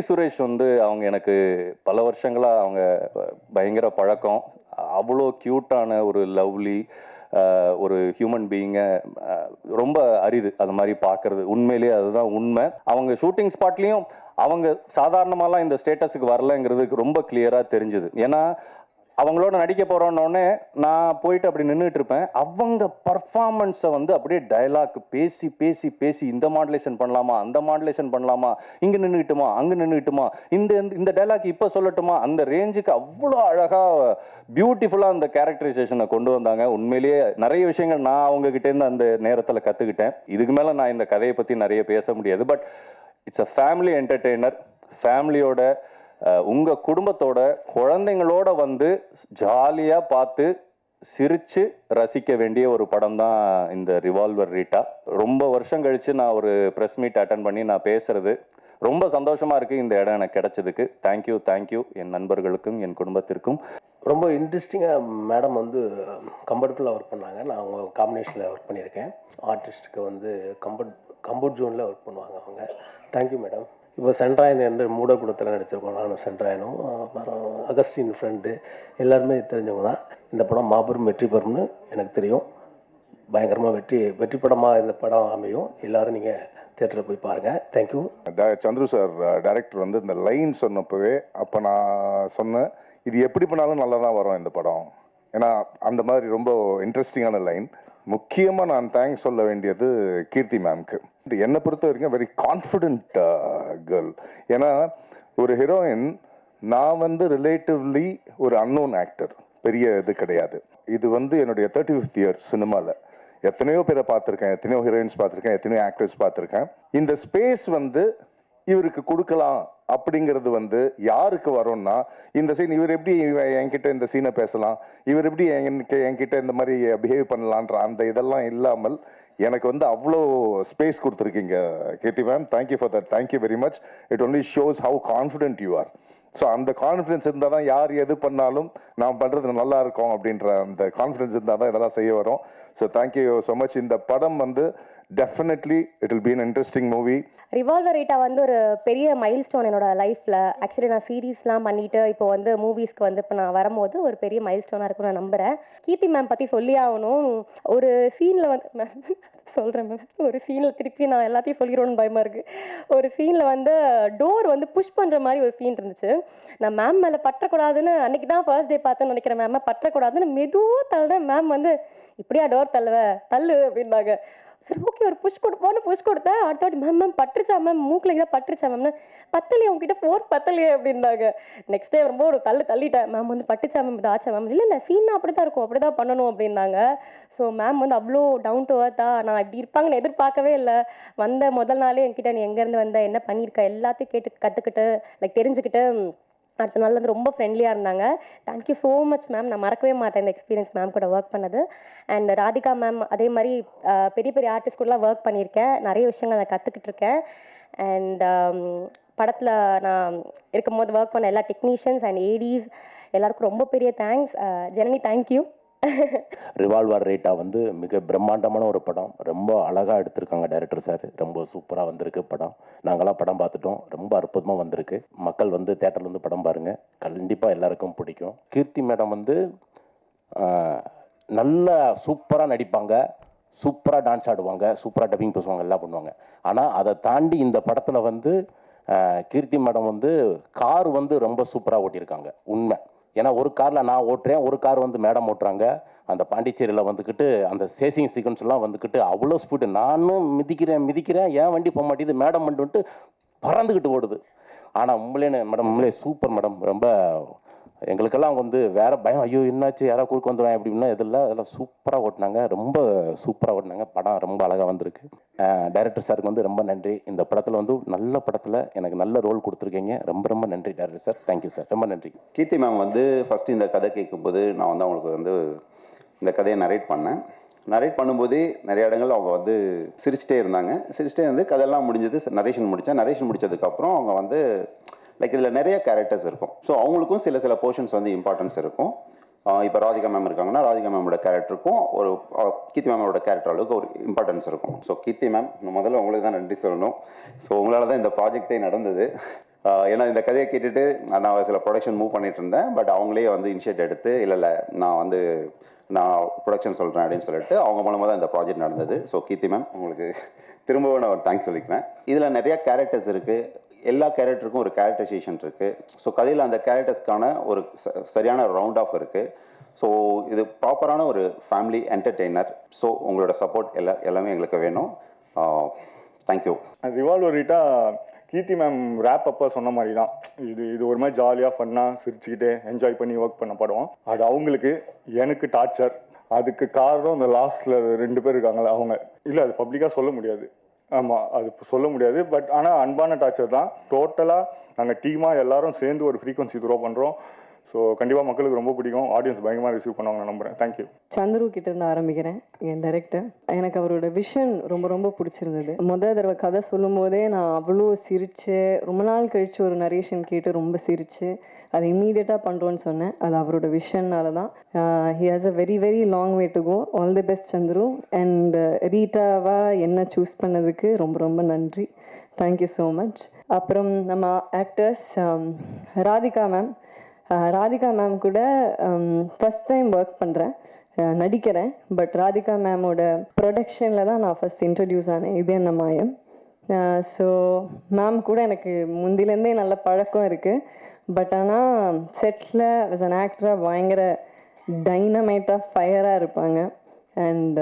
சுரேஷ் வந்து அவங்க எனக்கு பல வருஷங்களாக அவங்க பயங்கர பழக்கம். அவ்வளோ க்யூட்டான ஒரு லவ்லி ஒரு ஹியூமன் பீயிங்கை ரொம்ப அரிது அது மாதிரி பார்க்கறது. உண்மையிலேயே அதுதான் உண்மை. அவங்க ஷூட்டிங் ஸ்பாட்லேயும் அவங்க சாதாரணமாலாம் இந்த ஸ்டேட்டஸுக்கு வரலங்கிறது ரொம்ப கிளியராக தெரிஞ்சுது. ஏன்னா அவங்களோட நடிக்க போகிறோன்னொடனே நான் போயிட்டு அப்படி நின்றுட்டு இருப்பேன். அவங்க பர்ஃபார்மன்ஸை வந்து அப்படியே டைலாக் பேசி பேசி பேசி இந்த மாடுலேஷன் பண்ணலாமா, அந்த மாடுலேஷன் பண்ணலாமா, இங்கே நின்றுக்கிட்டுமா, அங்கே நின்றுக்கிட்டுமா, இந்த இந்த டைலாக் இப்போ சொல்லட்டுமா, அந்த ரேஞ்சுக்கு அவ்வளோ அழகாக பியூட்டிஃபுல்லாக அந்த கேரக்டரைசேஷனை கொண்டு வந்தாங்க. உண்மையிலேயே நிறைய விஷயங்கள் நான் அவங்ககிட்டேருந்து அந்த நேரத்தில் கற்றுக்கிட்டேன். இதுக்கு மேலே நான் இந்த கதையை பற்றி நிறைய பேச முடியாது. But it's a family entertainer. ஃபேமிலியோட உங்கள் குடும்பத்தோட குழந்தைங்களோட வந்து ஜாலியாக பார்த்து சிரித்து ரசிக்க வேண்டிய ஒரு படம் தான் இந்த ரிவால்வர் ரீட்டா. ரொம்ப வருஷம் கழித்து நான் ஒரு ப்ரெஸ் மீட் அட்டன் பண்ணி நான் பேசுகிறது ரொம்ப சந்தோஷமாக இருக்குது. இந்த இடம் எனக்கு கிடைச்சதுக்கு தேங்க்யூ என் நண்பர்களுக்கும் என் குடும்பத்திற்கும். ரொம்ப இன்ட்ரெஸ்டிங்காக மேடம் வந்து கம்ஃபர்டபுளாக ஒர்க் பண்ணாங்க. நான் அவங்க காம்பினேஷனில் ஒர்க் பண்ணியிருக்கேன். ஆர்டிஸ்ட்டுக்கு வந்து கம்ஃபர்ட் ஜோனில் ஒர்க் பண்ணுவாங்க அவங்க. Thank you madam. இப்போ சென்ட்ராயன் என்று மூடக்கூடத்தில் நடிச்சிருக்கோம். நானும் சென்ட்ராயனும் அப்புறம் அகஸ்டின் ஃப்ரெண்டு எல்லாருமே தெரிஞ்சவங்க தான். இந்த படம் மாபெரும் வெற்றி பெறும்னு எனக்கு தெரியும். பயங்கரமாக வெற்றி படமாக இந்த படம் அமையும். எல்லோரும் நீங்கள் தியேட்டரில் போய் பாருங்கள். தேங்க்யூ. சந்துரு சார் டைரக்டர் வந்து இந்த லைன் சொன்னப்பவே அப்போ நான் சொன்னேன், இது எப்படி பண்ணாலும் நல்லா தான் வரும் இந்த படம். ஏன்னா அந்த மாதிரி ரொம்ப இன்ட்ரெஸ்டிங்கான லைன். முக்கியமாக நான் தேங்க்ஸ் சொல்ல வேண்டியது கீர்த்தி மேம்க்கு. என்னை பொறுத்த வரைக்கும் வெரி கான்ஃபிடென்ட் கேர்ள். ஏன்னா ஒரு ஹீரோயின், நான் வந்து ரிலேட்டிவ்லி ஒரு அன்னோன் ஆக்டர், பெரிய இது கிடையாது. இது வந்து என்னுடைய 35th இயர் சினிமாவில். எத்தனையோ பேரை பார்த்துருக்கேன், எத்தனையோ ஹீரோயின்ஸ் பார்த்துருக்கேன், எத்தனையோ ஆக்டர்ஸ் பார்த்துருக்கேன். இந்த ஸ்பேஸ் வந்து இவருக்கு கொடுக்கலாம் அப்படிங்கிறது வந்து யாருக்கு வரும்னா, இந்த சீன் இவர் எப்படி என்கிட்ட இந்த சீனை பேசலாம், இவர் எப்படி என்கிட்ட இந்த மாதிரி பிஹேவ் பண்ணலான்ற அந்த இதெல்லாம் இல்லாமல் எனக்கு வந்து அவ்வளோ ஸ்பேஸ் கொடுத்துருக்கீங்க Keerthi ma'am. Thank you for that. Thank you very much. It only shows how confident you are. So அந்த கான்ஃபிடென்ஸ் இருந்தால் தான் யார் எது பண்ணாலும் நான் பண்ணுறது நல்லா இருக்கும் அப்படின்ற அந்த கான்ஃபிடென்ஸ் இருந்தால் தான் இதெல்லாம் செய்ய வரும். So thank you so much. இந்த படம் வந்து definitely it will be an interesting movie. Revolver Rita வந்து ஒரு பெரிய மைல் ஸ்டோன் என்னோட லைஃப்பில். ஆக்சுவலி நான் சீரீஸ்லாம் பண்ணிவிட்டு இப்போ வந்து மூவிஸ்க்கு வந்து இப்போ நான் வரும்போது ஒரு பெரிய மைல் ஸ்டோனாக இருக்கும்னு நான் நம்புகிறேன். கீர்த்தி மேம் பற்றி சொல்லி ஆகணும். ஒரு சீனில் வந்து மேம் சொல்கிறேன் மேம், ஒரு சீனில் திருப்பி நான் எல்லாத்தையும் சொல்லிடுவோன்னு பயமாக இருக்குது. ஒரு சீனில் வந்து டோர் வந்து புஷ் பண்ணுற மாதிரி ஒரு சீன் இருந்துச்சு. நான் மேம் மேலே பற்றக்கூடாதுன்னு அன்றைக்கி தான் ஃபர்ஸ்ட் டே பார்த்தேன்னு நினைக்கிறேன். மேம் பற்றக்கூடாதுன்னு மெதுவாக தள்ளுறேன். மேம் வந்து இப்படியா டோர் தள்ளு அப்படின்னாங்க. சரி ஓகே ஒரு புஷ் கொடுப்போன்னு புஷ் கொடுத்தேன். அடுத்த வாட்டி மேம் பட்டுருச்சா மேம், மூக்கில் தான் பட்டுருச்சா மேம்னு, பத்தலையே உங்ககிட்ட ஃபோர்ஸ் பத்தலையே அப்படின்னாங்க. நெக்ஸ்ட் டே ரொம்ப ஒரு தள்ளிட்டேன். மேம் வந்து பட்டுச்சா மேம், இது ஆச்சா மேம், இல்லை சீனா அப்படி தான் இருக்கும், அப்படி தான் பண்ணணும் அப்படின்னாங்க. ஸோ மேம் வந்து அவ்வளோ டவுன் டு அர்த்தா. நான் இப்படி இருப்பாங்கன்னு எதிர்பார்க்கவே இல்லை. வந்த முதல் நாளே என்கிட்ட நீ எங்கேருந்து வந்த, என்ன பண்ணியிருக்க எல்லாத்தையும் கேட்டு கற்றுக்கிட்டு தெரிஞ்சுக்கிட்டு அடுத்த நாள் வந்து ரொம்ப ஃப்ரெண்ட்லியாக இருந்தாங்க. Thank you so much ma'am. நான் மறக்கவே மாட்டேன் இந்த எக்ஸ்பீரியன்ஸ் மேம் கூட ஒர்க் பண்ணது. அண்ட் ராதிகா மேம் அதே மாதிரி பெரிய பெரிய ஆர்டிஸ்ட் கூடலாம் ஒர்க் பண்ணியிருக்கேன். நிறைய விஷயங்கள் நான் கற்றுக்கிட்டு இருக்கேன். அண்ட் படத்தில் நான் இருக்கும்போது ஒர்க் பண்ண எல்லா டெக்னீஷியன்ஸ் அண்ட் ஏடிஸ் எல்லாருக்கும் ரொம்ப பெரிய thanks. Janani thank you. Revolver Rita வந்து மிக பிரம்மாண்டமான ஒரு படம். ரொம்ப அழகாக எடுத்திருக்காங்க டைரக்டர் சார். ரொம்ப சூப்பராக வந்திருக்கு படம். நாங்களாம் படம் பார்த்துட்டோம். ரொம்ப அற்புதமாக வந்திருக்கு. மக்கள் வந்து தேட்டர்லேருந்து படம் பாருங்கள், கண்டிப்பாக எல்லாருக்கும் பிடிக்கும். கீர்த்தி மேடம் வந்து நல்லா சூப்பராக நடிப்பாங்க, சூப்பராக டான்ஸ் ஆடுவாங்க, சூப்பராக டப்பிங் பேசுவாங்க, எல்லாம் பண்ணுவாங்க. ஆனால் அதை தாண்டி இந்த படத்தில் வந்து கீர்த்தி மேடம் வந்து கார் வந்து ரொம்ப சூப்பராக ஓட்டியிருக்காங்க. உண்மை. ஏன்னா ஒரு காரில் நான் ஓட்டுறேன், ஒரு கார் வந்து மேடம் ஓட்டுறாங்க. அந்த பாண்டிச்சேரியில் வந்துக்கிட்டு அந்த சேசிங் சீக்வன்ஸ்லாம் வந்துக்கிட்டு அவ்வளோ ஸ்பீடு. நானும் மிதிக்கிறேன், ஏன் வண்டி போக மாட்டேங்குது, மேடம் வந்துட்டு பறந்துக்கிட்டு ஓடுது. ஆனால் உண்மையிலே மேடம் உண்மையிலே சூப்பர் மேடம். ரொம்ப எங்களுக்கெல்லாம் வந்து வேறு பயம், ஐயோ என்னாச்சு யாராவது குறுக்க வந்துடுவேன் அப்படின்னா அதெல்லாம் சூப்பராக ஓட்டினாங்க. ரொம்ப சூப்பராக ஓட்டினாங்க. படம் ரொம்ப அழகாக வந்திருக்கு. டைரக்டர் சாருக்கு வந்து ரொம்ப நன்றி. இந்த படத்தில் வந்து நல்ல படத்தில் எனக்கு நல்ல ரோல் கொடுத்துருக்கீங்க. ரொம்ப நன்றி டைரக்டர் சார். தேங்க்யூ சார், ரொம்ப நன்றி. கீர்த்தி மேம் வந்து ஃபஸ்ட்டு இந்த கதை கேட்கும்போது நான் வந்து அவங்களுக்கு வந்து இந்த கதையை நரேட் பண்ணும்போதே நிறைய இடங்கள் அவங்க வந்து சிரிச்சிட்டே இருந்து கதையெல்லாம் முடிஞ்சது. நரேஷன் முடித்ததுக்கப்புறம் அவங்க வந்து லைக் இதில் நிறைய கேரக்டர்ஸ் இருக்கும். ஸோ அவங்களுக்கும் சில போர்ஷன்ஸ் வந்து இம்பார்ட்டன்ஸ் இருக்கும். இப்போ ராதிகா மேம் இருக்காங்கன்னா ராதிகா மேமோட கேரக்டருக்கும் ஒரு கீர்த்தி மேமோட கேரக்டர் அளவுக்கு ஒரு இம்பார்ட்டன்ஸ் இருக்கும். ஸோ கீர்த்தி மேம் முதல்ல உங்களுக்கு தான் நன்றி சொல்லணும். ஸோ உங்களால் தான் இந்த ப்ராஜெக்டே நடந்தது. ஏன்னா இந்த கதையை கேட்டுட்டு நான் சில ப்ரொடக்ஷன் மூவ் பண்ணிட்டு இருந்தேன். பட் அவங்களே வந்து இனிஷியேட் எடுத்து இல்லை நான் ப்ரொடக்ஷன் சொல்கிறேன் அப்படின்னு சொல்லிட்டு அவங்க மூலமாக தான் இந்த ப்ராஜெக்ட் நடந்தது. ஸோ கீர்த்தி மேம், உங்களுக்கு திரும்பவும் நான் ஒரு தேங்க்ஸ் சொல்லிக்கிறேன். இதில் நிறையா கேரக்டர்ஸ் இருக்குது. எல்லா கேரக்டருக்கும் ஒரு கேரக்டரைசேஷன் இருக்குது. ஸோ கதையில் அந்த கேரக்டர்ஸ்க்கான ஒரு சரியான ரவுண்ட் ஆஃப் இருக்குது. ஸோ இது ப்ராப்பரான ஒரு ஃபேமிலி என்டர்டெய்னர். ஸோ உங்களோட சப்போர்ட் எல்லாமே எங்களுக்கு வேணும். தேங்க்யூ. ரிவால்வர் ரீட்டா கீர்த்தி மேம் ரேப் அப்போ சொன்ன மாதிரி தான், இது ஒரு மாதிரி ஜாலியாக ஃபன்னாக சிரிச்சுக்கிட்டே என்ஜாய் பண்ணி ஒர்க் பண்ண படம். அது அவங்களுக்கு, எனக்கு டார்ச்சர். அதுக்கு காரணம் இந்த லாஸ்ட்டில் 2 பேர் இருக்காங்களே அவங்க. இல்லை, அது பப்ளிக்காக சொல்ல முடியாது. ஆமாம், அது சொல்ல முடியாது. பட் ஆனால் அன்பான டார்ச்சர் தான். டோட்டலாக நாங்கள் டீமாக எல்லாரும் சேர்ந்து ஒரு ஃப்ரீக்வன்சி த்ரோ பண்ணுறோம். ஸோ கண்டிப்பாக மக்களுக்கு ரொம்ப பிடிக்கும். ஆடியன்ஸ் பயங்கரமாக ரிசீவ் பண்ணுவாங்க நம்புகிறேன். தேங்க்யூ. சந்துரு கிட்டேருந்து ஆரம்பிக்கிறேன். என் டைரக்டர், எனக்கு அவரோட விஷன் ரொம்ப ரொம்ப பிடிச்சிருந்தது. தடவை கதை சொல்லும் போதே நான் அவ்வளோ சிரிச்சு, ரொம்ப நாள் கழித்து ஒரு நரேஷன் கேட்டு ரொம்ப சிரிச்சு அதை இம்மீடியட்டாக பண்ணுறோன்னு சொன்னேன். அது அவரோட விஷன்னால தான். He has a very very long way to go. All the best Chandru. And ரீட்டாவாக என்ன சூஸ் பண்ணதுக்கு ரொம்ப ரொம்ப நன்றி. Thank you so much. அப்புறம் நம்ம actors, Radhika ma'am. Radhika ma'am கூட ஃபஸ்ட் டைம் ஒர்க் பண்ணுறேன், நடிக்கிறேன். பட் ராதிகா மேமோட ப்ரொடக்ஷனில் தான் நான் ஃபஸ்ட் இன்ட்ரடியூஸ் ஆனேன். இது என்ன மாயம். ஸோ மேம் கூட எனக்கு முந்திலேருந்தே நல்ல பழக்கம் இருக்குது. பட் ஆனால் செட்டில் as an ஆக்டராக பயங்கர டைனமைட்டாக ஃபயராக இருப்பாங்க. அண்ட்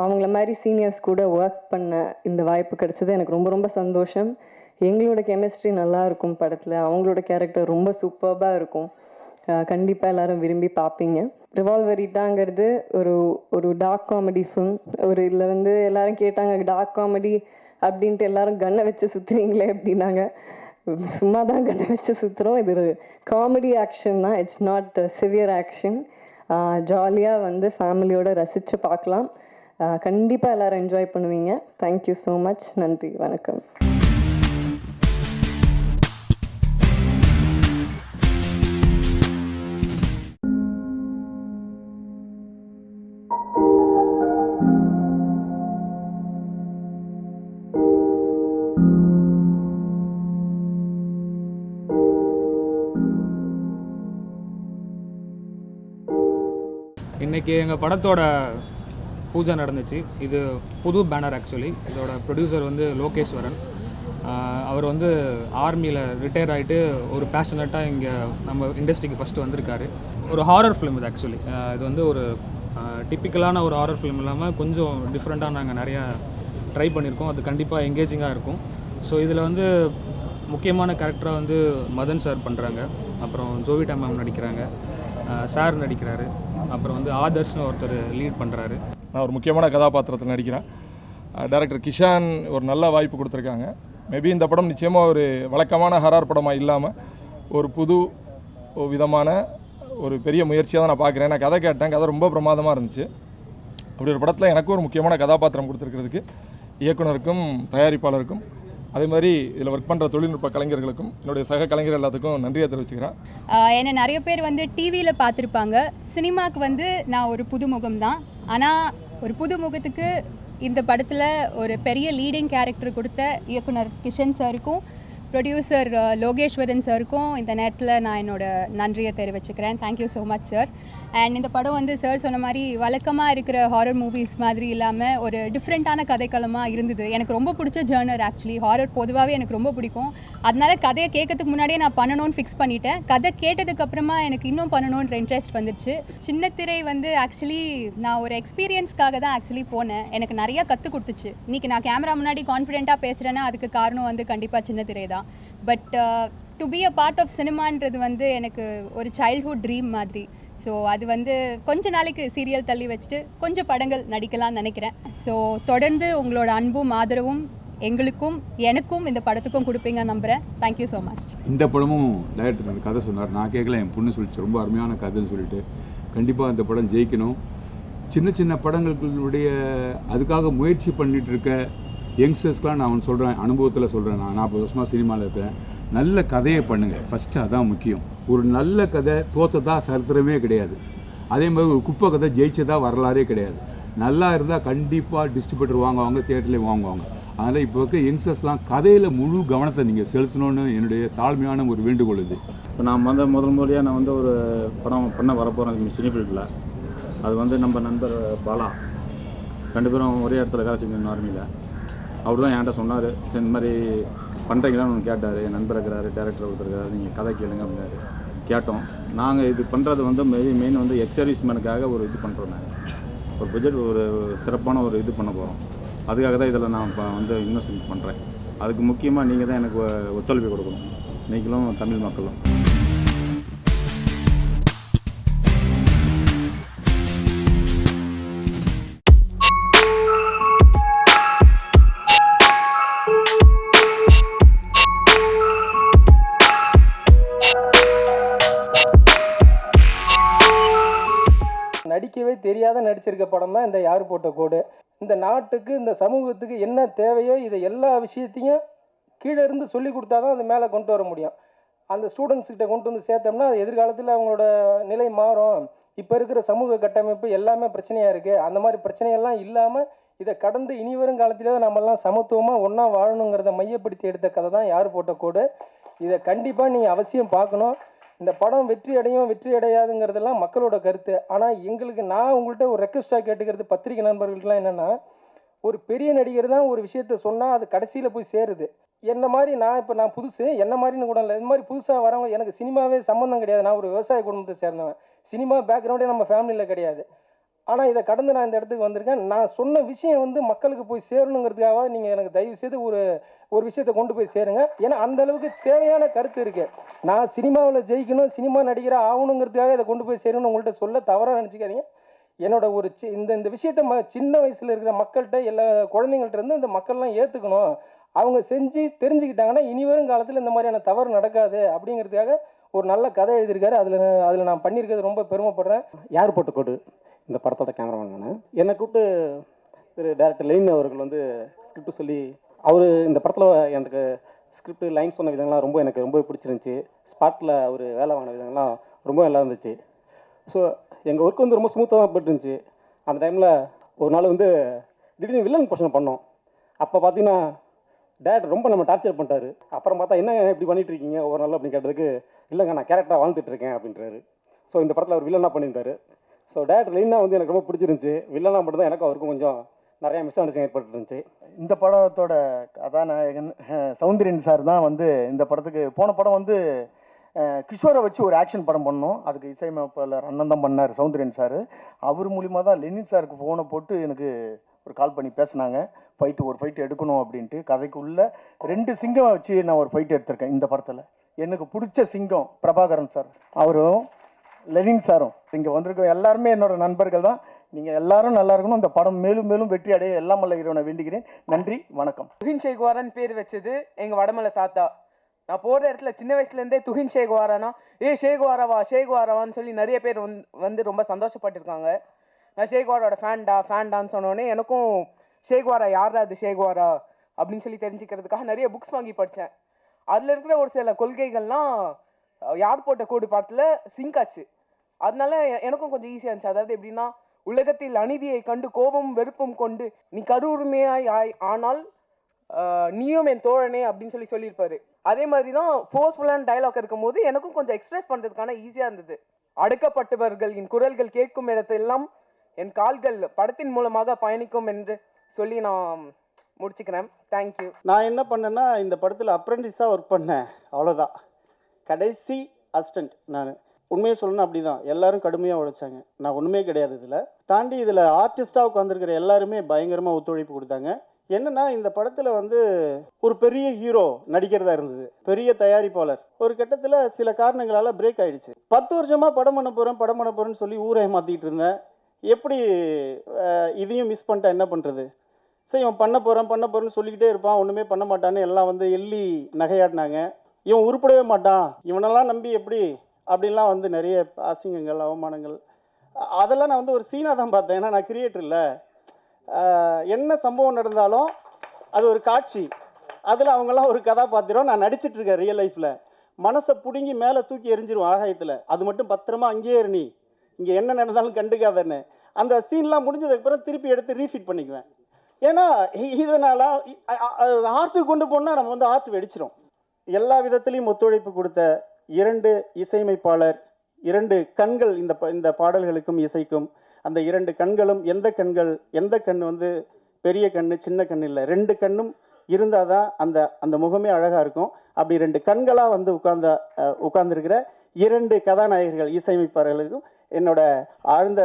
அவங்கள மாதிரி சீனியர்ஸ் கூட ஒர்க் பண்ண இந்த வாய்ப்பு கிடைச்சது எனக்கு ரொம்ப ரொம்ப சந்தோஷம். எங்களோட கெமிஸ்ட்ரி நல்லா இருக்கும் படத்தில். அவங்களோட கேரக்டர் ரொம்ப சூப்பர்பாக இருக்கும். கண்டிப்பாக எல்லாரும் விரும்பி பார்ப்பீங்க. ரிவால்வர் ரீட்டாங்கிறது ஒரு டார்க் காமெடி ஃபிலிம். இதில் வந்து எல்லாரும் கேட்டாங்க, டார்க் காமெடி அப்படின்ட்டு எல்லாரும் கன்னை வச்சு சுற்றுறீங்களே அப்படின்னாங்க. சும்மா தான் கன்னை வச்சு சுற்றுறோம். இது ஒரு காமெடி ஆக்ஷன் தான். It's not severe action. ஜாலியாக வந்து ஃபேமிலியோடு ரசித்து பார்க்கலாம். கண்டிப்பாக எல்லோரும் என்ஜாய் பண்ணுவீங்க. Thank you so much. நன்றி, வணக்கம். இன்றைக்கி எங்கள் படத்தோட பூஜை நடந்துச்சு. இது புது பேனர். ஆக்சுவலி இதோட ப்ரொடியூசர் வந்து லோகேஸ்வரன். அவர் வந்து ஆர்மியில் ரிட்டையர் ஆகிட்டு ஒரு பேஷனட்டாக இங்கே நம்ம இண்டஸ்ட்ரிக்கு ஃபஸ்ட்டு வந்திருக்காரு. ஒரு ஹாரர் ஃபிலிம் இது. ஆக்சுவலி இது வந்து ஒரு டிப்பிக்கலான ஒரு ஹாரர் ஃபிலிம் இல்லாமல் கொஞ்சம் டிஃப்ரெண்ட்டாக நாங்கள் நிறையா ட்ரை பண்ணியிருக்கோம். அது கண்டிப்பாக எங்கேஜிங்காக இருக்கும். ஸோ இதில் வந்து முக்கியமான கேரக்டராக வந்து மதன் சார் பண்ணுறாங்க. அப்புறம் ஜோவிட்டா மேம் நடிக்கிறாங்க, சார் நடிக்கிறாரு. அப்புறம் வந்து ஆதர்ஷ்னு ஒருத்தர் லீட் பண்ணுறாரு. நான் ஒரு முக்கியமான கதாபாத்திரத்தில் நடிக்கிறேன். டைரக்டர் கிஷான் ஒரு நல்ல வாய்ப்பு கொடுத்துருக்காங்க. மேபி இந்த படம் நிச்சயமாக ஒரு வழக்கமான ஹரார் படமாக இல்லாமல் ஒரு புது விதமான ஒரு பெரிய முயற்சியாக தான் நான் பார்க்குறேன். நான் கதை கேட்டேன், கதை ரொம்ப பிரமாதமாக இருந்துச்சு. அப்படி ஒரு படத்தில் எனக்கும் ஒரு முக்கியமான கதாபாத்திரம் கொடுத்துருக்கிறதுக்கு இயக்குனருக்கும் தயாரிப்பாளருக்கும் அதே மாதிரி இதில் ஒர்க் பண்ணுற தொழில்நுட்ப கலைஞர்களுக்கும் என்னுடைய சக கலைஞர் எல்லாத்துக்கும் நன்றியை தெரிவிச்சுக்கிறேன். என்னை நிறைய பேர் வந்து டிவியில் பார்த்துருப்பாங்க. சினிமாவுக்கு வந்து நான் ஒரு புதுமுகம் தான். ஆனால் ஒரு புதுமுகத்துக்கு இந்த படத்தில் ஒரு பெரிய லீடிங் கேரக்டர் கொடுத்த இயக்குனர் கிஷன் சாருக்கும் ப்ரொடியூசர் லோகேஸ்வரன் சாருக்கும் இந்த நேரத்தில் நான் என்னோடய நன்றியை தெரிவிச்சுக்கிறேன். Thank you so much sir. And இந்த படம் வந்து சார் சொன்ன மாதிரி வழக்கமாக இருக்கிற ஹாரர் மூவிஸ் மாதிரி இல்லாமல் ஒரு டிஃப்ரெண்ட்டான கதைக்களமாக இருந்தது. எனக்கு ரொம்ப பிடிச்ச ஜேர்னர். ஆக்சுவலி ஹாரர் பொதுவாகவே எனக்கு ரொம்ப பிடிக்கும். அதனால கதையை கேட்கறதுக்கு முன்னாடியே நான் பண்ணணும்னு ஃபிக்ஸ் பண்ணிட்டேன். கதை கேட்டதுக்கப்புறமா எனக்கு இன்னும் பண்ணணுன்ற இன்ட்ரெஸ்ட் வந்துச்சு. சின்ன திரை வந்து ஆக்சுவலி நான் ஒரு எக்ஸ்பீரியன்ஸ்க்காக தான் ஆக்சுவலி போனேன். எனக்கு நிறையா கற்றுக் கொடுத்துச்சு. இன்றைக்கி நான் கேமரா முன்னாடி கான்ஃபிடென்ட்டாக பேசுகிறேன்னா அதுக்கு காரணம் வந்து கண்டிப்பாக சின்ன திரை தான். But to be a part of சினிமான்றது வந்து எனக்கு ஒரு சைல்ட்ஹுட் ட்ரீம் மாதிரி. ஸோ அது வந்து கொஞ்ச நாளைக்கு சீரியல் தள்ளி வச்சுட்டு கொஞ்சம் படங்கள் நடிக்கலாம்னு நினைக்கிறேன். ஸோ தொடர்ந்து உங்களோட அன்பும் ஆதரவும் எங்களுக்கும் எனக்கும் இந்த படத்துக்கும் கொடுப்பீங்க நம்புகிறேன். Thank you so much. இந்த படமும் டைரக்டர் கதை சொன்னார், நான் கேட்கல, என் பொண்ணு சொல்லிச்சு ரொம்ப அருமையான கதைன்னு சொல்லிட்டு. கண்டிப்பாக அந்த படம் ஜெயிக்கணும். சின்ன சின்ன படங்களுடைய அதுக்காக முயற்சி பண்ணிகிட்டு இருக்க யங்ஸ்டர்ஸ்க்கெலாம் நான் ஒன்று சொல்கிறேன், அனுபவத்தில் சொல்கிறேன். நான் 40 வருஷமாக சினிமாவில் இருக்கேன். நல்ல கதையை பண்ணுங்கள் ஃபஸ்ட்டு, அதான் முக்கியம். ஒரு நல்ல கதை தோற்றதா சரித்திரமே கிடையாது. அதே மாதிரி ஒரு குப்பை கதை ஜெயிச்சதா வரலாறே கிடையாது. நல்லா இருந்தால் கண்டிப்பாக டிஸ்ட்ரிபியூட்டர் வாங்குவாங்க, தியேட்டர்லேயும் வாங்குவாங்க. அதனால் இப்போ இருக்க யங்ஸ்டர்ஸ்லாம் கதையில் முழு கவனத்தை நீங்கள் செலுத்தணும்னு என்னுடைய தாழ்மையான ஒரு வேண்டுகோள் இது. இப்போ நான் முதல் முறையாக நான் வந்து ஒரு படம் பண்ண வரப்போகிறேன் சினிஃபீல்டில். அது வந்து நம்ம நண்பர் பாலா 2 பேரும் ஒரே இடத்துல வேலை செஞ்சோம் ஆர்மியில். அவர் தான் என்கிட்ட சொன்னார், சரி இந்த மாதிரி பண்ணுறீங்களான்னு ஒன்று கேட்டார். என் நண்பர் இருக்கிறாரு, டேரக்டர் ஒருத்தர் இருக்காரு, நீங்கள் கதை கேளுங்க அப்படின்னாரு. கேட்டோம். நாங்கள் இது பண்ணுறது வந்து மெயின் வந்து எக்ஸ் சர்வீஸ் மேனுக்காக ஒரு இது பண்ணுறோம். நாங்கள் ஒரு பட்ஜெட் ஒரு சிறப்பான ஒரு இது பண்ண போகிறோம். அதுக்காக தான் இதில் நான் இப்போ வந்து இன்வெஸ்ட்மெண்ட் பண்ணுறேன். அதுக்கு முக்கியமாக நீங்கள் தான் எனக்கு ஒத்துழைப்பு கொடுக்கணும், நீங்களும் தமிழ் மக்களும். நடிக்கவே தெரியாத நடிச்சிருக்க படம் தான் இந்த யார் போட்ட கோடு. இந்த நாட்டுக்கு இந்த சமூகத்துக்கு என்ன தேவையோ இதை எல்லா விஷயத்தையும் கீழே இருந்து சொல்லி கொடுத்தா தான் அது மேலே கொண்டு வர முடியும். அந்த ஸ்டூடெண்ட்ஸ் கிட்ட கொண்டு வந்து சேர்த்தோம்னா அது எதிர்காலத்தில் அவங்களோட நிலை மாறும். இப்போ இருக்கிற சமூக கட்டமைப்பு எல்லாமே பிரச்சனையாக இருக்குது. அந்த மாதிரி பிரச்சனையெல்லாம் இல்லாமல் இதை கடந்து இனி வரும் காலத்திலே நம்மெல்லாம் சமத்துவமாக ஒன்றா வாழணுங்கிறத மையப்படுத்தி எடுத்த கதை தான் யார் போட்ட கோடு. இதை கண்டிப்பாக நீங்கள் அவசியம் பார்க்கணும். இந்த படம் வெற்றி அடையும் வெற்றி அடையாதுங்கிறதெல்லாம் மக்களோட கருத்து. ஆனால் எங்களுக்கு நான் உங்கள்கிட்ட ஒரு ரெக்வஸ்ட்டாக கேட்டுக்கிறது பத்திரிகை நண்பர்களுக்கெல்லாம் என்னென்னா, ஒரு பெரிய நடிகர் தான் ஒரு விஷயத்த சொன்னால் அது கடைசியில் போய் சேருது. என்ன மாதிரி நான் புதுசு, என்ன மாதிரின்னு கூட இல்லை, இந்த மாதிரி புதுசாக வரவங்க, எனக்கு சினிமாவே சம்மந்தம் கிடையாது. நான் ஒரு விவசாய குடும்பத்தை சேர்ந்தவன். சினிமா பேக்ரவுண்டே நம்ம ஃபேமிலியில் கிடையாது. ஆனால் இதை கடந்து நான் இந்த இடத்துக்கு வந்திருக்கேன். நான் சொன்ன விஷயம் வந்து மக்களுக்கு போய் சேரணுங்கிறதுக்காக நீங்கள் எனக்கு தயவு செய்து ஒரு விஷயத்தை கொண்டு போய் சேருங்க. ஏன்னா அந்த அளவுக்கு தேவையான கருத்து இருக்குது. நான் சினிமாவில் ஜெயிக்கணும், சினிமா நடிகராக ஆகணுங்கிறதுக்காக இதை கொண்டு போய் சேரணும்னு உங்கள்கிட்ட சொல்ல தவறாக நினச்சிக்காதீங்க. என்னோட ஒரு இந்த விஷயத்த சின்ன வயசில் இருக்கிற மக்கள்கிட்ட எல்லா குழந்தைங்கள்ட்ட இருந்து இந்த மக்கள்லாம் ஏற்றுக்கணும். அவங்க செஞ்சு தெரிஞ்சுக்கிட்டாங்கன்னா இனி வரும் காலத்தில் இந்த மாதிரியான தவறு நடக்காது அப்படிங்கிறதுக்காக ஒரு நல்ல கதை எழுதியிருக்காரு. அதில் நான் பண்ணியிருக்கிறது ரொம்ப பெருமைப்படுறேன். யார் போட்ட கோடு இந்த படத்தோட கேமராமேன் நான். என்னை கூப்பிட்டு திரு டேரக்டர் லெனின் அவர்கள் வந்து ஸ்கிரிப்ட் சொல்லி, அவர் இந்த படத்தில் எனக்கு ஸ்கிரிப்ட் லைன் சொன்ன விதங்கள்லாம் எனக்கு ரொம்ப பிடிச்சிருந்துச்சி. ஸ்பாட்டில் அவர் வேலை வாங்கின விதங்கள்லாம் ரொம்ப நல்லா இருந்துச்சு. ஸோ எங்கள் ஒர்க் வந்து ரொம்ப ஸ்மூத்தாக தான் போட்டுருந்துச்சு. அந்த டைமில் ஒரு நாள் வந்து திடீர்னு வில்லன் போர்ஷன் பண்ணோம். அப்போ பார்த்தீங்கன்னா டேரக்டர் ரொம்ப நம்ம டார்ச்சர் பண்ணிட்டாரு. அப்புறம் பார்த்தா என்ன இப்படி பண்ணிட்டு இருக்கீங்க ஒரு நாள் அப்படின்னு கேட்டதுக்கு, இல்லைங்க நான் கேரக்டராக வாழ்ந்துட்டு இருக்கேன் அப்படின்றாரு. ஸோ இந்த படத்தில் அவர் வில்லனாக பண்ணியிருந்தாரு. ஸோ டேரக்டர் லெனினா வந்து எனக்கு ரொம்ப பிடிச்சிருந்துச்சி. வில்லனாக மட்டும் தான் எனக்கும் அவருக்கும் கொஞ்சம் நிறையா மிஸ் அண்டர்ஸ்டாண்டிங் ஏற்பட்டு இருந்துச்சு. இந்த படத்தோட கதாநாயகன் சௌந்தரியன் சார் தான் வந்து இந்த படத்துக்கு போன படம் வந்து கிஷோரை வச்சு ஒரு ஆக்ஷன் படம் பண்ணோம். அதுக்கு இசையமைப்பாளர் அண்ணன் தான் பண்ணார் சௌந்தரியன் சார். அவர் மூலிமா தான் லெனின் சாருக்கு ஃபோனை போட்டு எனக்கு ஒரு கால் பண்ணி பேசினாங்க. ஒரு ஃபைட்டு எடுக்கணும் அப்படின்ட்டு. கதைக்குள்ளே 2 சிங்கம் வச்சு நான் ஒரு ஃபைட்டு எடுத்திருக்கேன் இந்த படத்தில். எனக்கு பிடிச்ச சிங்கம் பிரபாகரன் சார், அவரும் லெனின் சாரும். இங்கே வந்திருக்க எல்லாருமே என்னோட நண்பர்கள் தான். நீங்கள் எல்லாரும் நல்லா இருக்கணும். இந்த படம் மேலும் மேலும் வெற்றி அடைய எல்லாம் வல்ல இறைவனை வேண்டுகிறேன். நன்றி, வணக்கம். துஹின் ஷேக்வாரான்னு பேர் வச்சது எங்கள் வடமலை தாத்தா. நான் போகிற இடத்துல சின்ன வயசுலேருந்தே துஹின் ஷேக்வாரானா ஷேக்வாராவான்னு சொல்லி நிறைய பேர் வந்து ரொம்ப சந்தோஷப்பட்டிருக்காங்க. நான் ஷேக்வாரோட ஃபேன்டான்னு சொன்னோடனே எனக்கும் ஷேக்வாரா யாரா அது ஷேக்வாரா அப்படின்னு சொல்லி தெரிஞ்சுக்கிறதுக்காக நிறைய புக்ஸ் வாங்கி படித்தேன். அதில் இருக்கிற ஒரு சில கொள்கைகள்லாம் யார் போட்ட கோடு பாட்டில் சிங்க் ஆச்சு. அதனால எனக்கும் கொஞ்சம் ஈஸியாக இருந்துச்சு. அதாவது எப்படின்னா, உலகத்தில் அநீதியை கண்டு கோபமும் வெறுப்பும் கொண்டு நீ கருவுரிமையாய் ஆனால் நீயும் என் தோழனே அப்படின்னு சொல்லியிருப்பாரு. அதே மாதிரி தான் ஃபோர்ஸ்ஃபுல்லான டயலாக் இருக்கும் போது எனக்கும் கொஞ்சம் எக்ஸ்பிரஸ் பண்ணுறதுக்கான ஈஸியாக இருந்தது. அடக்கப்பட்டவர்களின் குரல்கள் கேட்கும் இடத்தெல்லாம் என் கால்கள் படத்தின் மூலமாக பயணிக்கும் என்று சொல்லி நான் முடிச்சுக்கிறேன். தேங்க்யூ. நான் என்ன பண்ணேன்னா, இந்த படத்தில் அப்ரெண்டிஸாக ஒர்க் பண்ணேன், அவ்வளோதான். கடைசி அசிஸ்டண்ட் நான். உண்மையை சொல்லணும் அப்படி தான். எல்லோரும் கடுமையாக உழைச்சாங்க. நான் ஒன்றுமே கிடையாது. இதில் தாண்டி இதில் ஆர்டிஸ்டாக உட்காந்துருக்கிற எல்லாருமே பயங்கரமாக ஒத்துழைப்பு கொடுத்தாங்க. என்னென்னா, இந்த படத்தில் வந்து ஒரு பெரிய ஹீரோ நடிக்கிறதா இருந்தது, பெரிய தயாரிப்பாளர். ஒரு கட்டத்தில் சில காரணங்களால் பிரேக் ஆகிடுச்சு. 10 வருஷமாக படம் பண்ண போகிறேன்னு சொல்லி ஊரை மாற்றிக்கிட்டு இருந்தேன். எப்படி இதையும் மிஸ் பண்ணிட்டேன், என்ன பண்ணுறது? சரி, இவன் பண்ண போகிறேன்னு சொல்லிக்கிட்டே இருப்பான், ஒன்றுமே பண்ண மாட்டான்னு எல்லாம் வந்து எள்ளி நகையாடினாங்க. இவன் உருப்படவே மாட்டான், இவனெல்லாம் நம்பி எப்படி அப்படின்லாம் வந்து நிறைய அசிங்கங்கள், அவமானங்கள், அதெல்லாம் நான் வந்து ஒரு சீனாக தான் பார்த்தேன். ஏன்னா நான் கிரியேட்டர் இல்லை. என்ன சம்பவம் நடந்தாலும் அது ஒரு காட்சி, அதில் அவங்கெல்லாம் ஒரு கதாபாத்திரம். நான் நடிச்சிட்ருக்கேன் ரியல் லைஃப்பில். மனசை பிடுங்கி மேலே தூக்கி எரிஞ்சிருவோம் ஆகாயத்தில். அது மட்டும் பத்திரமா அங்கேயே நீ இங்கே என்ன நடந்தாலும் கண்டுக்காதன்னு. அந்த சீன்லாம் முடிஞ்சதுக்கப்புறம் திருப்பி எடுத்து ரீஃபிட் பண்ணிக்குவேன். ஏன்னா இதனால் ஆர்ட்டுக்கு கொண்டு போனால் நம்ம வந்து ஆர்ட் வெடிச்சிடும். எல்லா விதத்துலேயும் ஒத்துழைப்பு கொடுத்த 2 இசையமைப்பாளர், 2 கண்கள் இந்த பாடல்களுக்கும் இசைக்கும். அந்த 2 கண்களும் எந்த கண் வந்து பெரிய கண் சின்ன கண் இல்லை, 2 கண்ணும் இருந்தால் தான் அந்த முகமே அழகாக இருக்கும். அப்படி 2 கண்களாக வந்து உட்கார்ந்துருக்கிற 2 கதாநாயகர்கள் இசையமைப்பாளர்களுக்கும் என்னோட ஆழ்ந்த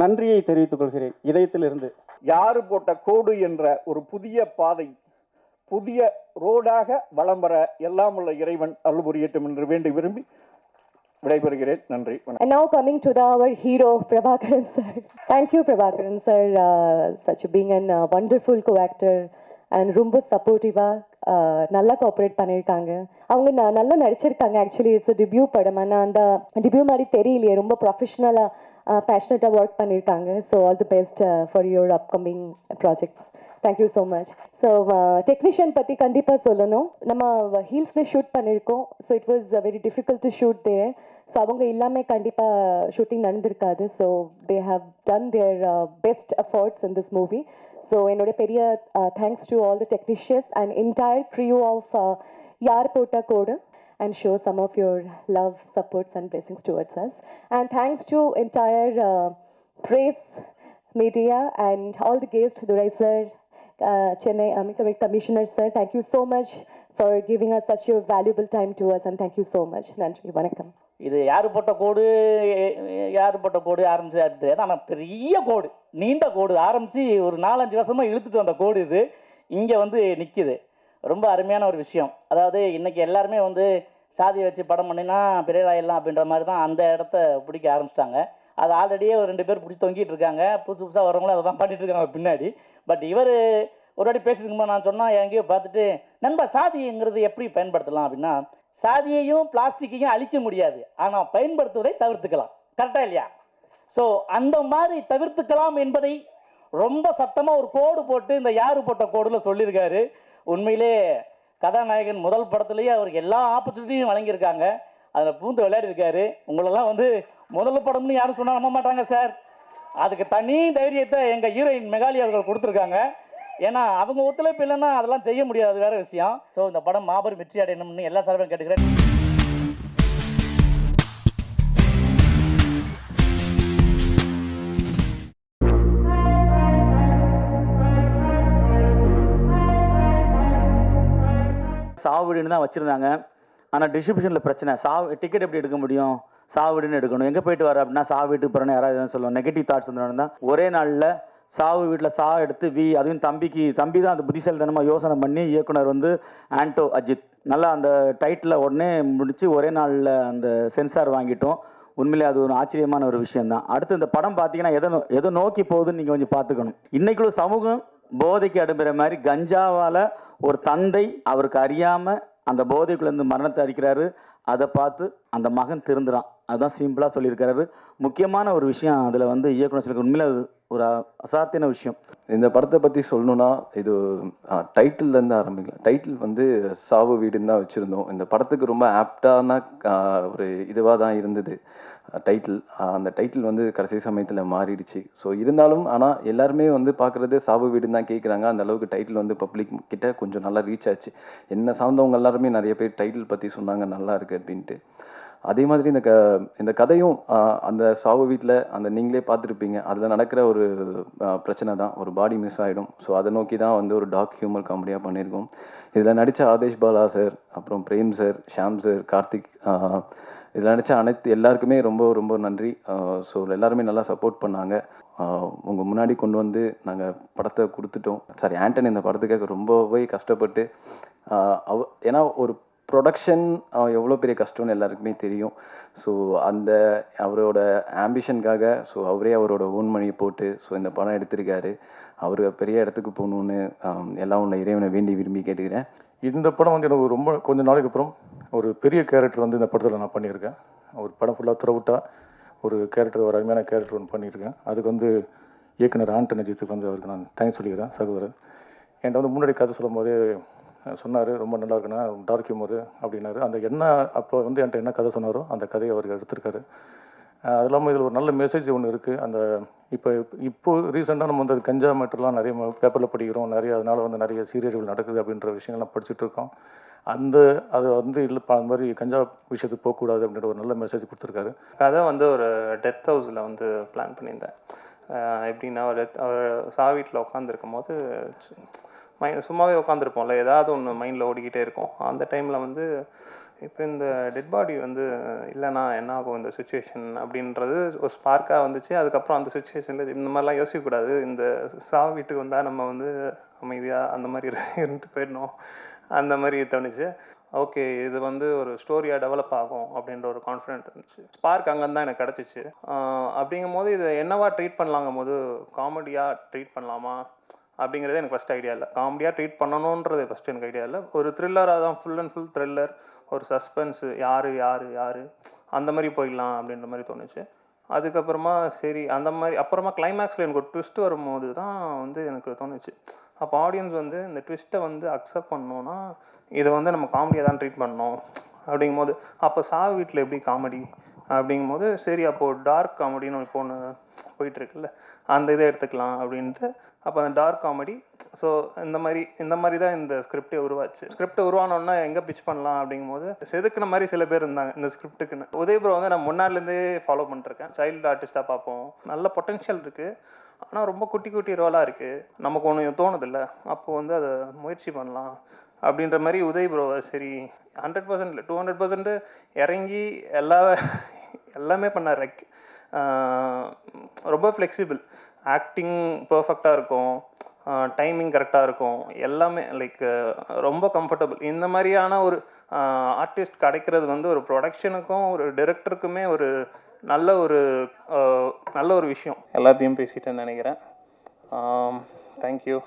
நன்றியை தெரிவித்துக் கொள்கிறேன் இதயத்திலிருந்து. யாரு போட்ட கோடு என்ற ஒரு புதிய பாதை, புதிய ரோடாக வலம் வர எல்லாம் உள்ள இறைவன் அருள் புரியட்டும் என்று வேண்டி விரும்பி விடைபெறுகிறேன். நன்றி. And now coming to our hero Prabhakaran sir. Thank you Prabhakaran sir, such being a wonderful co-actor and ரொம்ப சப்போர்ட்டிவா நல்லா கோஆப்ரேட் பண்ணியிருக்காங்க. அவங்க நல்லா நடிச்சிருக்காங்க. ஆக்சுவலி இட்ஸ் டெபியூ படம். ஆனால் அந்த டெபியூ மாதிரி தெரியலையே, ரொம்ப ப்ரொஃபஷ்னலாக பேஷனட்டாக ஒர்க் பண்ணியிருக்காங்க. So all the best for your upcoming projects. Thank you so much. So technician பற்றி கண்டிப்பாக சொல்லணும். நம்ம ஹீல்ஸில் ஷூட் பண்ணியிருக்கோம். So it was very difficult to shoot there. So அவங்க இல்லாமல் கண்டிப்பாக ஷூட்டிங் நடந்திருக்காது. So they have done their best efforts in this movie. So என்னோட பெரிய thanks to all the technicians and entire crew of யார் போட்ட கோடு and show some of your love, supports and blessings towards us. And thanks to entire press, media and all the guests, Durai sir, Chennai Amit Commissioner sir, thank you so much for giving us such a valuable time to us, and thank you so much. Nandri, vanakkam. இது யார் போட்ட கோடு ஆரம்பிச்சு அடுத்து, ஆனால் பெரிய கோடு, நீண்ட கோடு ஆரம்பித்து ஒரு 4-5 வருஷமாக இழுத்துட்டு வந்த கோடு இது இங்கே வந்து நிற்கிது. ரொம்ப அருமையான ஒரு விஷயம். அதாவது இன்றைக்கி எல்லாருமே வந்து சாதியை வச்சு படம் பண்ணினா பெரியலாயிடலாம் அப்படின்ற மாதிரி தான் அந்த இடத்த பிடிக்க ஆரம்பிச்சிட்டாங்க. அது ஆல்ரெடியே ஒரு 2 பேர் பிடிச்சி தொங்கிட்டு இருக்காங்க. புதுசாக வரவங்களும் அதை தான் பண்ணிட்டு இருக்காங்க பின்னாடி. பட் இவர் ஒரு வாட்டி பேசியிருக்கும்போது நான் சொன்னால் எங்கேயோ பார்த்துட்டு, நண்பா சாதிங்கிறது எப்படி பயன்படுத்தலாம் அப்படின்னா, சாதியையும் பிளாஸ்டிக்கையும் அழிக்க முடியாது, ஆனால் பயன்படுத்துவதை தவிர்த்துக்கலாம். கரெக்டாக இல்லையா? ஸோ அந்த மாதிரி தவிர்த்துக்கலாம் என்பதை ரொம்ப சத்தமாக ஒரு கோடு போட்டு இந்த யாரு போட்ட கோடில் சொல்லியிருக்காரு. உண்மையிலே கதாநாயகன் முதல் படத்துலேயே அவருக்கு எல்லா ஆப்பர்ச்சுனிட்டியும் வழங்கியிருக்காங்க. அதில் பூந்து விளையாடிருக்காரு. உங்களெல்லாம் வந்து முதல் படம்னு யாரும் சொன்னால் நம்ப மாட்டாங்க சார். அதுக்கு தனி தைரியத்தை எங்கள் ஹீரோயின் மெகாலி அவர்கள் கொடுத்துருக்காங்க. ஏன்னா அவங்க ஒத்துழைப்பு இல்லைன்னா அதெல்லாம் செய்ய முடியாது, வேறு விஷயம். ஸோ இந்த படம் மாபெரும் வெற்றி அடையணும்னு எல்லா சார்பையும் கேட்டுக்கிறேன். சாவுடின்னு தான் வச்சுருந்தாங்க. ஆனால் டிஸ்ட்ரிபியூஷனில் பிரச்சனை. டிக்கெட் எப்படி எடுக்க முடியும், சாவுடின்னு எடுக்கணும். எங்கே போயிட்டு வர அப்படின்னா சாவு வீட்டுக்கு போகிறேன்னு யாராவது எதுவும் சொல்லுவோம். நெகட்டிவ் தாட்ஸ் வந்து தான் ஒரே நாளில் சாவு வீட்டில் எடுத்து அதுவும் தம்பி தான் அந்த புத்திசாலித்தனமாக யோசனை பண்ணி இயக்குனர் வந்து ஆண்டோ அஜித் நல்லா அந்த டைட்டில் உடனே முடித்து ஒரே நாளில் அந்த சென்சார் வாங்கிட்டோம். உண்மையிலே அது ஒரு ஆச்சரியமான ஒரு விஷயந்தான். அடுத்து இந்த படம் பார்த்தீங்கன்னா எதை நோக்கி போகுதுன்னு நீங்கள் கொஞ்சம் பார்த்துக்கணும். இன்றைக்குள்ள சமூகம் போதைக்கு அடுப்புற மாதிரி கஞ்சாவால் ஒரு தந்தை அவருக்கு அறியாமல் அந்த போதைக்குள்ளேருந்து மரணத்தை அடிக்கிறாரு. அதை பார்த்து அந்த மகன் திருந்துறான். அதுதான் சிம்பிளாக சொல்லியிருக்காரு. முக்கியமான ஒரு விஷயம் அதில் வந்து இயக்குனர் சொல்லியிருக்க உண்மையில ஒரு அசாத்தியான விஷயம். இந்த படத்தை பற்றி சொல்லணுன்னா, இது டைட்டில்லேருந்து ஆரம்பிக்கலாம். டைட்டில் வந்து சாவு வீடுன்னு தான் வச்சுருந்தோம். இந்த படத்துக்கு ரொம்ப ஆப்டான ஒரு இதுவாக தான் இருந்தது டைட்டில். அந்த டைட்டில் வந்து கடைசி சமயத்தில் மாறிடுச்சு. ஸோ இருந்தாலும் ஆனால் எல்லாருமே வந்து பார்க்குறது சாவு வீடுன்னு தான் கேட்குறாங்க. அந்த அளவுக்கு டைட்டில் வந்து பப்ளிக் கிட்ட கொஞ்சம் நல்லா ரீச் ஆச்சு. என்ன சார்ந்தவங்க எல்லாருமே நிறைய பேர் டைட்டில் பற்றி சொன்னாங்க நல்லா இருக்குது அப்படின்ட்டு. அதே மாதிரி இந்த கதையும் அந்த சாவு வீட்டில் அந்த நீங்களே பார்த்துருப்பீங்க, அதில் நடக்கிற ஒரு பிரச்சனை தான், ஒரு பாடி மிஸ் ஆகிடும். ஸோ அதை நோக்கி தான் வந்து ஒரு டார்க் ஹியூமர் காமெடியாக பண்ணியிருக்கோம். இதில் நடித்த ஆதேஷ் பாலா சார், அப்புறம் பிரேம் சார், ஷாம் சார், கார்த்திக், இதில் நடித்த எல்லாருக்குமே ரொம்ப ரொம்ப நன்றி. ஸோ எல்லாருமே நல்லா சப்போர்ட் பண்ணாங்க. உங்கள் முன்னாடி கொண்டு வந்து நாங்கள் படத்தை கொடுத்துட்டோம். சாரி, ஆண்டன் இந்த படத்துக்காக ரொம்பவே கஷ்டப்பட்டு ஏன்னா ஒரு ப்ரொடக்ஷன் எவ்வளோ பெரிய கஷ்டம்னு எல்லாருக்குமே தெரியும். ஸோ அந்த அவரோட ஆம்பிஷனுக்காக அவரே அவரோட ஓன் மணியை போட்டு இந்த படம் எடுத்திருக்காரு. அவர் பெரிய இடத்துக்கு போகணுன்னு எல்லாம் உள்ள இறைவனை வேண்டி விரும்பி கேட்டுக்கிறேன். இந்த படம் வந்து எனக்கு ரொம்ப கொஞ்சம் நாளைக்கு அப்புறம் ஒரு பெரிய கேரக்டர் வந்து இந்த படத்தில் நான் பண்ணியிருக்கேன். ஒரு படம் ஃபுல்லாக த்ரூஅவுட்டாக ஒரு கேரக்டர், ஒரு அருமையான கேரக்டர் ஒன்று பண்ணியிருக்கேன். அதுக்கு வந்து இயக்குனர் ஆண்டன் அஜித்துக்கு வந்து அவருக்கு நான் தேங்க்ஸ் சொல்லிக்கிறேன். சகோதரர் என்கிட்ட வந்து முன்னாடி கதை சொல்லும் போதே சொன்னார், ரொம்ப நல்லா இருக்குண்ணா, டார்க் ஹியூமர் அப்படின்னாரு. அந்த என்ன அப்போ வந்து என்கிட்ட என்ன கதை சொன்னாரோ அந்த கதையை அவர் எடுத்திருக்காரு. அது இல்லாமல் இதில் ஒரு நல்ல மெசேஜ் ஒன்று இருக்குது. அந்த இப்போ ரீசெண்டாக நம்ம வந்து கஞ்சா மேட்டர்லாம் நிறைய பேப்பரில் படிக்கிறோம், நிறைய அதனால் வந்து நிறைய சீரியல்கள் நடக்குது அப்படின்ற விஷயங்கள்லாம் படிச்சுட்டு இருக்கோம். அது வந்து இல்லைப்பா அந்த மாதிரி கஞ்சா விஷயத்துக்கு போகக்கூடாது அப்படின்ற ஒரு நல்ல மெசேஜ் கொடுத்துருக்காரு. கதை வந்து ஒரு டெத் ஹவுஸில் வந்து பிளான் பண்ணியிருந்தேன். எப்படின்னா ஒரு சாவு வீட்டில் உட்காந்துருக்கும் போது சும்மாவே உட்காந்துருப்போம்ல, ஏதாவது ஒன்று மைண்டில் ஓடிக்கிட்டே இருக்கும். அந்த டைமில் வந்து இப்போ இந்த டெட் பாடி வந்து இல்லைனா என்ன ஆகும் இந்த சுச்சுவேஷன் அப்படின்றது ஒரு ஸ்பார்க்காக வந்துச்சு. அதுக்கப்புறம் அந்த சுச்சுவேஷனில் இந்த மாதிரிலாம் யோசிக்கக்கூடாது, இந்த சாவு வீட்டுக்கு வந்தால் நம்ம வந்து அமைதியாக அந்த மாதிரி இருந்துட்டு போயிடணும், அந்த மாதிரி தோணுச்சு. ஓகே, இது வந்து ஒரு ஸ்டோரியாக டெவலப் ஆகும் அப்படின்ற ஒரு கான்ஃபிடென்ட் இருந்துச்சு. ஸ்பார்க் அங்கேருந்து தான் எனக்கு கிடச்சிச்சு. அப்படிங்கும் போது இதை என்னவா ட்ரீட் பண்ணலாங்கும் போது காமெடியாக ட்ரீட் பண்ணலாமா அப்படிங்கிறதே எனக்கு ஃபஸ்ட் ஐடியா இல்லை. காமெடியாக ட்ரீட் பண்ணணுன்றது ஃபஸ்ட்டு எனக்கு ஐடியா இல்லை. ஒரு த்ரில்லராக தான், ஃபுல் அண்ட் ஃபுல் த்ரில்லர், ஒரு சஸ்பென்ஸு, யார் அந்த மாதிரி போயிடலாம் அப்படின்ற மாதிரி தோணுச்சு. அதுக்கப்புறமா சரி அந்த மாதிரி அப்புறமா கிளைமேக்ஸில் எனக்கு ஒரு ட்விஸ்ட் வரும்போது தான் வந்து எனக்கு தோணுச்சு, அப்போ ஆடியன்ஸ் வந்து இந்த ட்விஸ்ட்டை வந்து அக்செப்ட் பண்ணோன்னா இதை வந்து நம்ம காமெடியாக தான் ட்ரீட் பண்ணோம். அப்படிங்கும்போது அப்போ சாவு வீட்டில் எப்படி காமெடி அப்படிங்கும்போது சரி அப்போது டார்க் காமெடின்னு இப்போ ஒன்று போயிட்டுருக்குல்ல, அந்த இதை எடுத்துக்கலாம் அப்படின்ட்டு அப்போ அந்த டார்க் காமெடி. ஸோ இந்த மாதிரி தான் இந்த ஸ்கிரிப்டே உருவாச்சு. ஸ்கிரிப்ட் உருவானோன்னா எங்கே பிச் பண்ணலாம் அப்படிங்கும்போது செதுக்கின மாதிரி சில பேர் இருந்தாங்க இந்த ஸ்கிரிப்டுக்குன்னு. உதய் ப்ரோ வந்து நான் முன்னாடிலேருந்தே ஃபாலோ பண்ணிருக்கேன். சைல்டு ஆர்டிஸ்ட்டாக பார்ப்போம், நல்ல பொட்டென்ஷியல் இருக்குது, ஆனால் ரொம்ப குட்டி குட்டி ரோலாக இருக்குது, நமக்கு ஒன்று தோணுதில்ல, அப்போது வந்து அதை முயற்சி பண்ணலாம் அப்படின்ற மாதிரி உதய் ப்ரோ சரி 100% இல்லை 200% இறங்கி எல்லாமே பண்ணார். லைக் ரொம்ப ஃப்ளெக்சிபிள், ஆக்டிங் பர்ஃபெக்டாக இருக்கும், டைமிங் கரெக்டாக இருக்கும், எல்லாமே லைக் ரொம்ப கம்ஃபர்டபுள். இந்த மாதிரியான ஒரு ஆர்டிஸ்ட் கிடைக்கிறது வந்து ஒரு ப்ரொடக்ஷனுக்கும் ஒரு டைரக்டருக்குமே ஒரு நல்ல ஒரு விஷயம். எல்லாத்தையும் பேசிட்டேன்னு நினைக்கிறேன். தேங்க்யூ.